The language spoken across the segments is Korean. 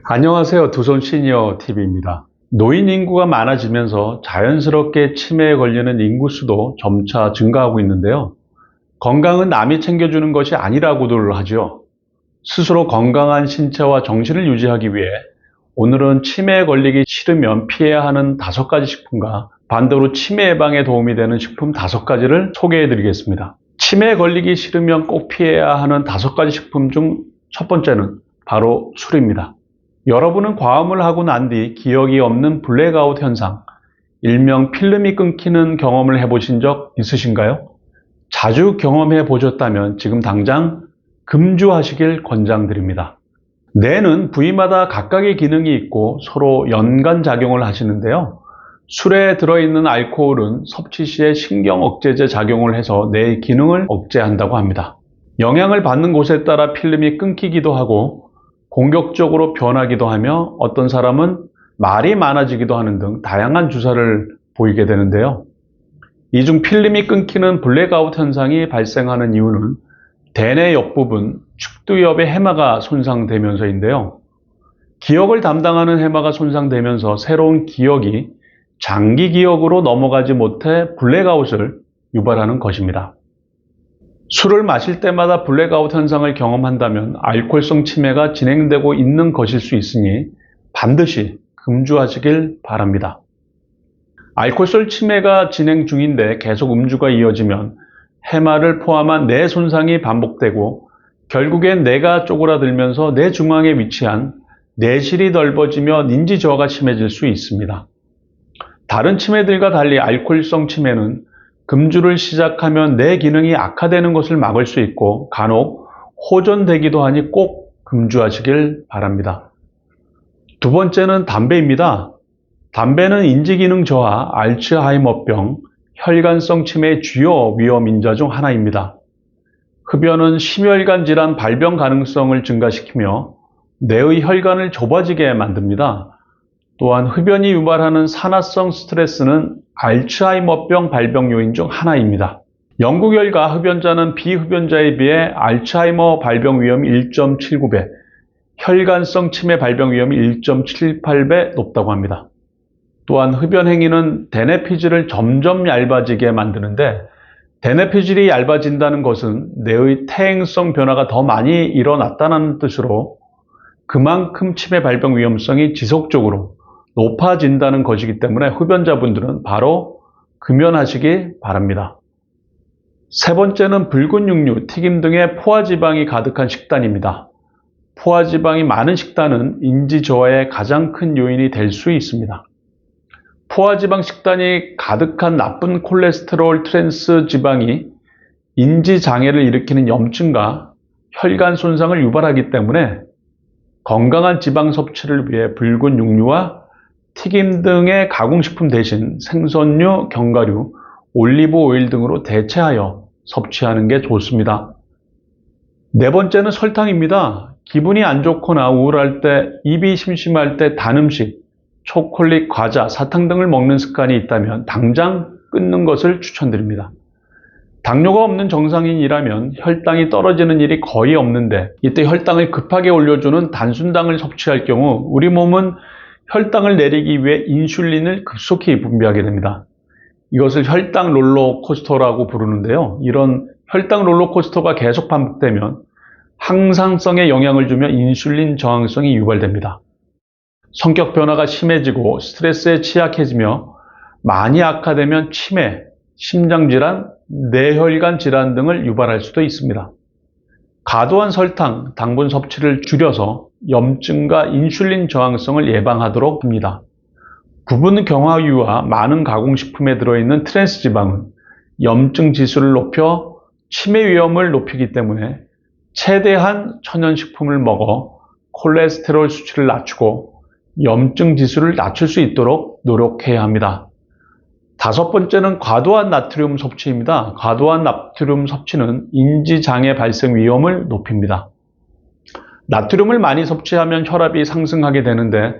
안녕하세요. 두손 시니어 TV입니다. 노인 인구가 많아지면서 자연스럽게 치매에 걸리는 인구 수도 점차 증가하고 있는데요. 건강은 남이 챙겨주는 것이 아니라고들 하죠. 스스로 건강한 신체와 정신을 유지하기 위해 오늘은 치매에 걸리기 싫으면 피해야 하는 5가지 식품과 반대로 치매 예방에 도움이 되는 식품 5가지를 소개해 드리겠습니다. 치매에 걸리기 싫으면 꼭 피해야 하는 5가지 식품 중 첫 번째는 바로 술입니다. 여러분은 과음을 하고 난 뒤 기억이 없는 블랙아웃 현상, 일명 필름이 끊기는 경험을 해보신 적 있으신가요? 자주 경험해 보셨다면 지금 당장 금주하시길 권장드립니다. 뇌는 부위마다 각각의 기능이 있고 서로 연관작용을 하시는데요. 술에 들어있는 알코올은 섭취 시에 신경 억제제 작용을 해서 뇌의 기능을 억제한다고 합니다. 영향을 받는 곳에 따라 필름이 끊기기도 하고 공격적으로 변하기도 하며 어떤 사람은 말이 많아지기도 하는 등 다양한 주사를 보이게 되는데요. 이 중 필름이 끊기는 블랙아웃 현상이 발생하는 이유는 대뇌 옆부분 축두엽의 해마가 손상되면서인데요. 기억을 담당하는 해마가 손상되면서 새로운 기억이 장기 기억으로 넘어가지 못해 블랙아웃을 유발하는 것입니다. 술을 마실 때마다 블랙아웃 현상을 경험한다면 알코올성 치매가 진행되고 있는 것일 수 있으니 반드시 금주하시길 바랍니다. 알코올성 치매가 진행 중인데 계속 음주가 이어지면 해마를 포함한 뇌 손상이 반복되고 결국엔 뇌가 쪼그라들면서 뇌 중앙에 위치한 뇌실이 넓어지며 인지 저하가 심해질 수 있습니다. 다른 치매들과 달리 알코올성 치매는 금주를 시작하면 뇌 기능이 악화되는 것을 막을 수 있고 간혹 호전되기도 하니 꼭 금주하시길 바랍니다. 두 번째는 담배입니다. 담배는 인지기능 저하, 알츠하이머병, 혈관성 치매의 주요 위험 인자 중 하나입니다. 흡연은 심혈관 질환 발병 가능성을 증가시키며 뇌의 혈관을 좁아지게 만듭니다. 또한 흡연이 유발하는 산화성 스트레스는 알츠하이머병 발병 요인 중 하나입니다. 연구 결과 흡연자는 비흡연자에 비해 알츠하이머 발병 위험이 1.79배, 혈관성 치매 발병 위험이 1.78배 높다고 합니다. 또한 흡연 행위는 대뇌 피질을 점점 얇아지게 만드는데 대뇌 피질이 얇아진다는 것은 뇌의 퇴행성 변화가 더 많이 일어났다는 뜻으로 그만큼 치매 발병 위험성이 지속적으로 높아진다는 것이기 때문에 흡연자분들은 바로 금연하시기 바랍니다. 세 번째는 붉은 육류, 튀김 등의 포화지방이 가득한 식단입니다. 포화지방이 많은 식단은 인지 저하의 가장 큰 요인이 될 수 있습니다. 포화지방 식단이 가득한 나쁜 콜레스테롤 트랜스 지방이 인지 장애를 일으키는 염증과 혈관 손상을 유발하기 때문에 건강한 지방 섭취를 위해 붉은 육류와 튀김 등의 가공식품 대신 생선류, 견과류, 올리브 오일 등으로 대체하여 섭취하는 게 좋습니다. 네 번째는 설탕입니다. 기분이 안 좋거나 우울할 때, 입이 심심할 때 단 음식, 초콜릿, 과자, 사탕 등을 먹는 습관이 있다면 당장 끊는 것을 추천드립니다. 당뇨가 없는 정상인이라면 혈당이 떨어지는 일이 거의 없는데 이때 혈당을 급하게 올려주는 단순당을 섭취할 경우 우리 몸은 혈당을 내리기 위해 인슐린을 급속히 분비하게 됩니다. 이것을 혈당 롤러코스터라고 부르는데요. 이런 혈당 롤러코스터가 계속 반복되면 항상성에 영향을 주며 인슐린 저항성이 유발됩니다. 성격 변화가 심해지고 스트레스에 취약해지며 많이 악화되면 치매, 심장질환, 뇌혈관 질환 등을 유발할 수도 있습니다. 과도한 설탕, 당분 섭취를 줄여서 염증과 인슐린 저항성을 예방하도록 합니다. 부분 경화유와 많은 가공식품에 들어있는 트랜스 지방은 염증 지수를 높여 치매 위험을 높이기 때문에 최대한 천연식품을 먹어 콜레스테롤 수치를 낮추고 염증 지수를 낮출 수 있도록 노력해야 합니다. 다섯 번째는 과도한 나트륨 섭취입니다. 과도한 나트륨 섭취는 인지장애 발생 위험을 높입니다. 나트륨을 많이 섭취하면 혈압이 상승하게 되는데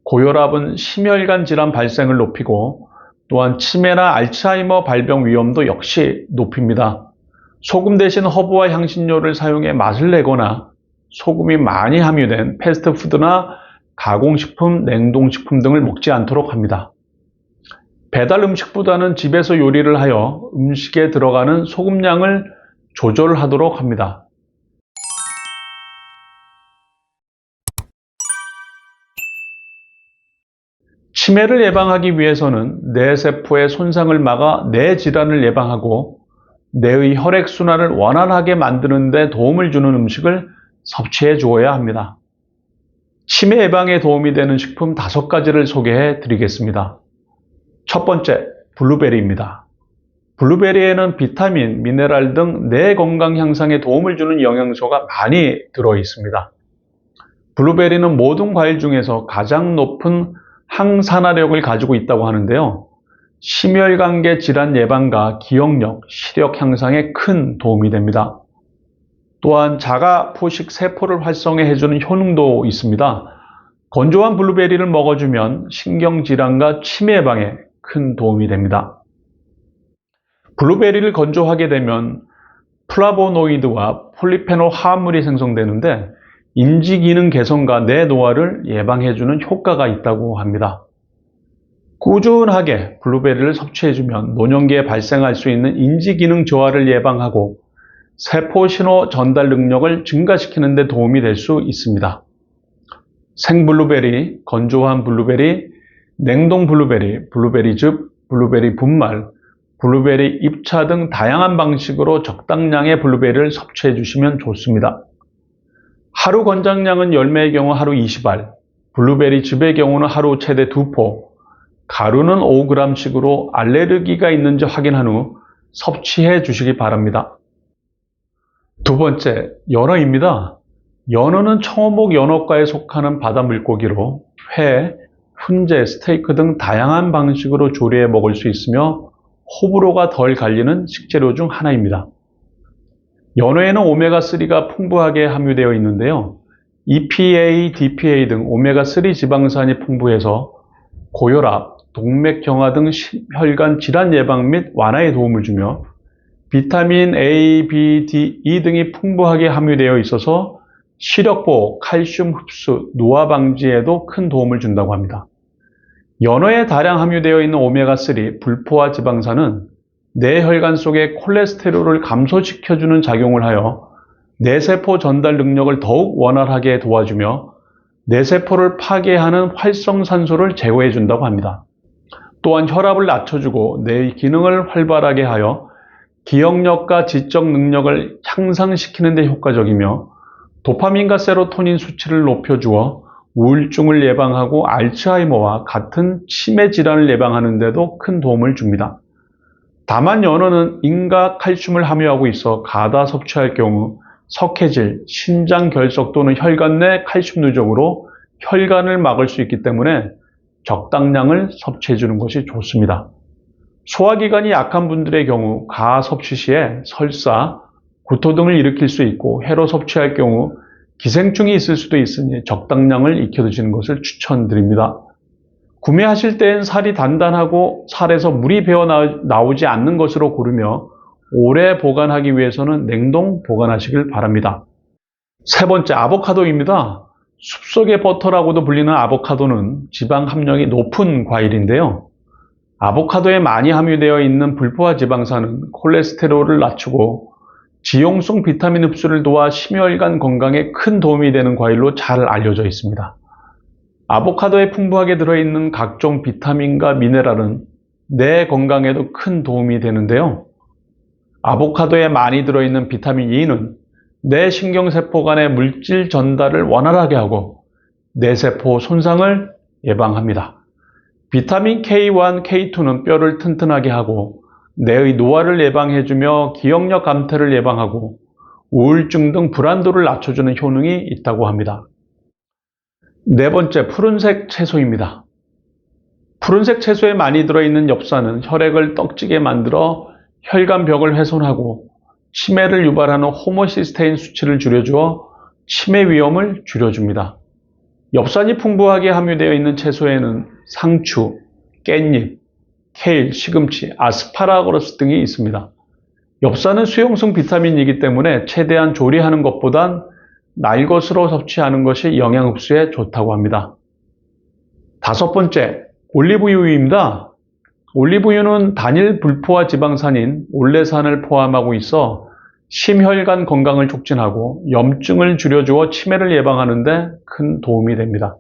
고혈압은 심혈관 질환 발생을 높이고 또한 치매나 알츠하이머 발병 위험도 역시 높입니다. 소금 대신 허브와 향신료를 사용해 맛을 내거나 소금이 많이 함유된 패스트푸드나 가공식품, 냉동식품 등을 먹지 않도록 합니다. 배달 음식보다는 집에서 요리를 하여 음식에 들어가는 소금량을 조절하도록 합니다. 치매를 예방하기 위해서는 뇌세포의 손상을 막아 뇌 질환을 예방하고 뇌의 혈액순환을 원활하게 만드는 데 도움을 주는 음식을 섭취해 주어야 합니다. 치매 예방에 도움이 되는 식품 5가지를 소개해 드리겠습니다. 첫 번째, 블루베리입니다. 블루베리에는 비타민, 미네랄 등 뇌 건강 향상에 도움을 주는 영양소가 많이 들어 있습니다. 블루베리는 모든 과일 중에서 가장 높은 항산화력을 가지고 있다고 하는데요. 심혈관계 질환 예방과 기억력, 시력 향상에 큰 도움이 됩니다. 또한 자가 포식 세포를 활성화해주는 효능도 있습니다. 건조한 블루베리를 먹어주면 신경질환과 치매 예방에 큰 도움이 됩니다. 블루베리를 건조하게 되면 플라보노이드와 폴리페놀 화합물이 생성되는데 인지기능 개선과 뇌 노화를 예방해주는 효과가 있다고 합니다. 꾸준하게 블루베리를 섭취해주면 노년기에 발생할 수 있는 인지기능 저하를 예방하고 세포신호 전달 능력을 증가시키는 데 도움이 될 수 있습니다. 생블루베리, 건조한 블루베리, 냉동 블루베리, 블루베리즙, 블루베리 분말, 블루베리 입차 등 다양한 방식으로 적당량의 블루베리를 섭취해 주시면 좋습니다. 하루 권장량은 열매의 경우 하루 20알, 블루베리 즙의 경우는 하루 최대 2포, 가루는 5g씩으로 알레르기가 있는지 확인한 후 섭취해 주시기 바랍니다. 두 번째, 연어입니다. 연어는 청어목 연어과에 속하는 바다 물고기로 회, 훈제, 스테이크 등 다양한 방식으로 조리해 먹을 수 있으며 호불호가 덜 갈리는 식재료 중 하나입니다. 연어에는 오메가3가 풍부하게 함유되어 있는데요. EPA, DPA 등 오메가3 지방산이 풍부해서 고혈압, 동맥경화 등 혈관 질환 예방 및 완화에 도움을 주며 비타민 A, B, D, E 등이 풍부하게 함유되어 있어서 시력 보호, 칼슘 흡수, 노화 방지에도 큰 도움을 준다고 합니다. 연어에 다량 함유되어 있는 오메가3 불포화 지방산은 뇌혈관 속의 콜레스테롤을 감소시켜주는 작용을 하여 뇌세포 전달 능력을 더욱 원활하게 도와주며 뇌세포를 파괴하는 활성산소를 제거해 준다고 합니다. 또한 혈압을 낮춰주고 뇌의 기능을 활발하게 하여 기억력과 지적 능력을 향상시키는 데 효과적이며 도파민과 세로토닌 수치를 높여주어 우울증을 예방하고 알츠하이머와 같은 치매 질환을 예방하는 데도 큰 도움을 줍니다. 다만 연어는 인과 칼슘을 함유하고 있어 가다 섭취할 경우 석회질, 신장 결석 또는 혈관 내 칼슘 누적으로 혈관을 막을 수 있기 때문에 적당량을 섭취해 주는 것이 좋습니다. 소화기관이 약한 분들의 경우 가 섭취 시에 설사, 구토 등을 일으킬 수 있고 회로 섭취할 경우 기생충이 있을 수도 있으니 적당량을 익혀 드시는 것을 추천드립니다. 구매하실 때엔 살이 단단하고 살에서 물이 배어 나오지 않는 것으로 고르며 오래 보관하기 위해서는 냉동 보관하시길 바랍니다. 세 번째, 아보카도입니다. 숲속의 버터라고도 불리는 아보카도는 지방 함량이 높은 과일인데요. 아보카도에 많이 함유되어 있는 불포화 지방산은 콜레스테롤을 낮추고 지용성 비타민 흡수를 도와 심혈관 건강에 큰 도움이 되는 과일로 잘 알려져 있습니다. 아보카도에 풍부하게 들어있는 각종 비타민과 미네랄은 뇌 건강에도 큰 도움이 되는데요. 아보카도에 많이 들어있는 비타민 E는 뇌 신경세포 간의 물질 전달을 원활하게 하고 뇌세포 손상을 예방합니다. 비타민 K1, K2는 뼈를 튼튼하게 하고 뇌의 노화를 예방해주며 기억력 감퇴를 예방하고 우울증 등 불안도를 낮춰주는 효능이 있다고 합니다. 네 번째, 푸른색 채소입니다. 푸른색 채소에 많이 들어있는 엽산은 혈액을 떡지게 만들어 혈관벽을 훼손하고 치매를 유발하는 호모시스테인 수치를 줄여주어 치매 위험을 줄여줍니다. 엽산이 풍부하게 함유되어 있는 채소에는 상추, 깻잎, 케일, 시금치, 아스파라거스 등이 있습니다. 엽산은 수용성 비타민이기 때문에 최대한 조리하는 것보단 날것으로 섭취하는 것이 영양 흡수에 좋다고 합니다. 5번째, 올리브유입니다. 올리브유는 단일 불포화 지방산인 올레산을 포함하고 있어 심혈관 건강을 촉진하고 염증을 줄여주어 치매를 예방하는 데 큰 도움이 됩니다.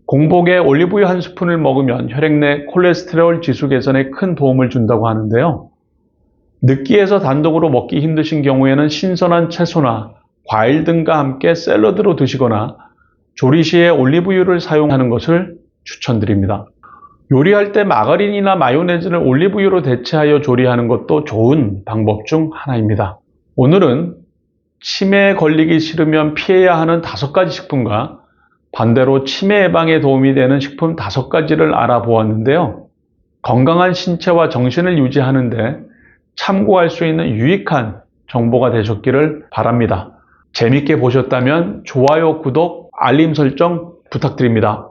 공복에 올리브유 한 스푼을 먹으면 혈액 내 콜레스테롤 지수 개선에 큰 도움을 준다고 하는데요. 느끼해서 단독으로 먹기 힘드신 경우에는 신선한 채소나 과일 등과 함께 샐러드로 드시거나 조리 시에 올리브유를 사용하는 것을 추천드립니다. 요리할 때 마가린이나 마요네즈를 올리브유로 대체하여 조리하는 것도 좋은 방법 중 하나입니다. 오늘은 치매에 걸리기 싫으면 피해야 하는 5가지 식품과 반대로 치매 예방에 도움이 되는 식품 5가지를 알아보았는데요. 건강한 신체와 정신을 유지하는데 참고할 수 있는 유익한 정보가 되셨기를 바랍니다. 재밌게 보셨다면 좋아요, 구독, 알림 설정 부탁드립니다.